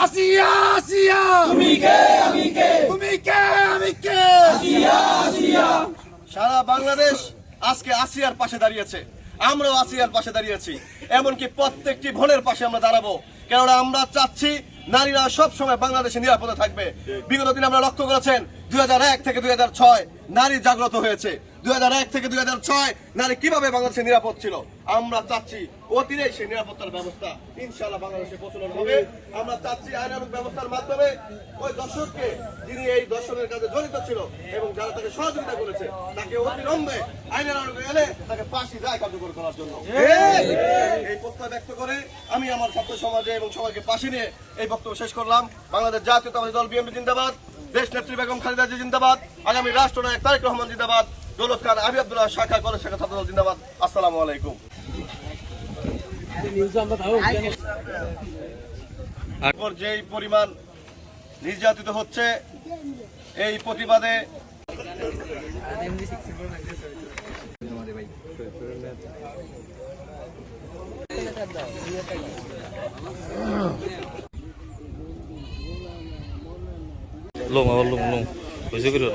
আসিয়া আসিয়া তুমি কে আমি কে তুমি কে আমি কে আসিয়া আসিয়া সারা বাংলাদেশ আজকে আসিয়ার পাশে দাঁড়িয়েছে, আমরাও আসিয়ার পাশে দাঁড়িয়েছি। এমনকি প্রত্যেকটি বোনের পাশে আমরা দাঁড়াবো, কেননা আমরা চাচ্ছি নারীরা সব সময় বাংলাদেশে নিরাপদে থাকবে। বিগত দিনে আমরা লক্ষ্য করেছেন 2001 থেকে 2006 নারী জাগ্রত হয়েছে। 2001 থেকে 2006 নারী কিভাবে বাংলাদেশে নিরাপদ ছিল। আমরা চাচ্ছি অতিরেই সেই নিরাপত্তার ব্যবস্থা ইনশাআল্লাহ বাংলাদেশে প্রচলন হবে। আমরা চাচ্ছি আইনানুগ ব্যবস্থার মাধ্যমে ওই দর্শককে, যিনি এই দর্শনের কাজে জড়িত ছিল এবং যারা তাকে সহযোগিতা করেছে, তাকে অবিলম্বে আইনানুগ এলে তাকে ফাঁসি রায় কার্যকর করার জন্য এই প্রস্তাব ব্যক্ত করে আমি আমার ছাত্র সমাজে এবং সবাইকে পাশে নিয়ে এই বক্তব্য শেষ করলাম। বাংলাদেশ জাতীয়তাবাদী দল বিএনপি জিন্দাবাদ, দেশ নেত্রী বেগম খালেদা জিয়া জিন্দাবাদ, আগামী রাষ্ট্রনায়ক তারেক রহমান জিন্দাবাদ, দৌলত খান আবি আব্দুল্লাহ শাখা কলেজ শাখা ছাত্রদল জিন্দাবাদ। আসসালামু আলাইকুম। যেই পরিমাণ নির্যাতিত হচ্ছে, এই প্রতিবাদে লং আবার লং লং হয়েছে করে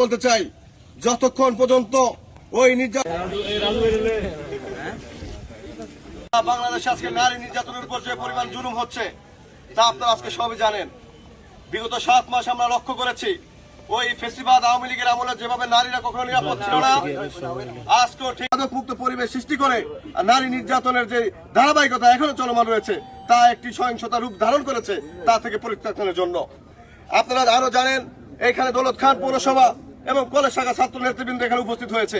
বলতে চাই, যতক্ষণ পর্যন্ত ওই বাংলাদেশে আজকে নারী নির্যাতনের উপর যে পরিমাণ জুলুম হচ্ছে তা আপনারা আজকে সবই জানেন। বিগত 7 মাস আমরা লক্ষ্য করেছি ওই ফেসিবাদ আওয়ামী লীগের আমলে যেভাবে নারীরা কখনো নিরাপদ ছিল না, আজকেও ঠিক মুক্ত পরিবেশ সৃষ্টি করে নারী নির্যাতনের যে ধারাবাহিকতা এখনো চলমান রয়েছে তা একটি সহিংসতা রূপ ধারণ করেছে। তা থেকে পরিত্রাণের জন্য আপনারা আরো জানেন, এখানে দৌলত খান পৌরসভা এবং কলেজ শাখা ছাত্র নেতৃবৃন্দ এখানে উপস্থিত হয়েছে।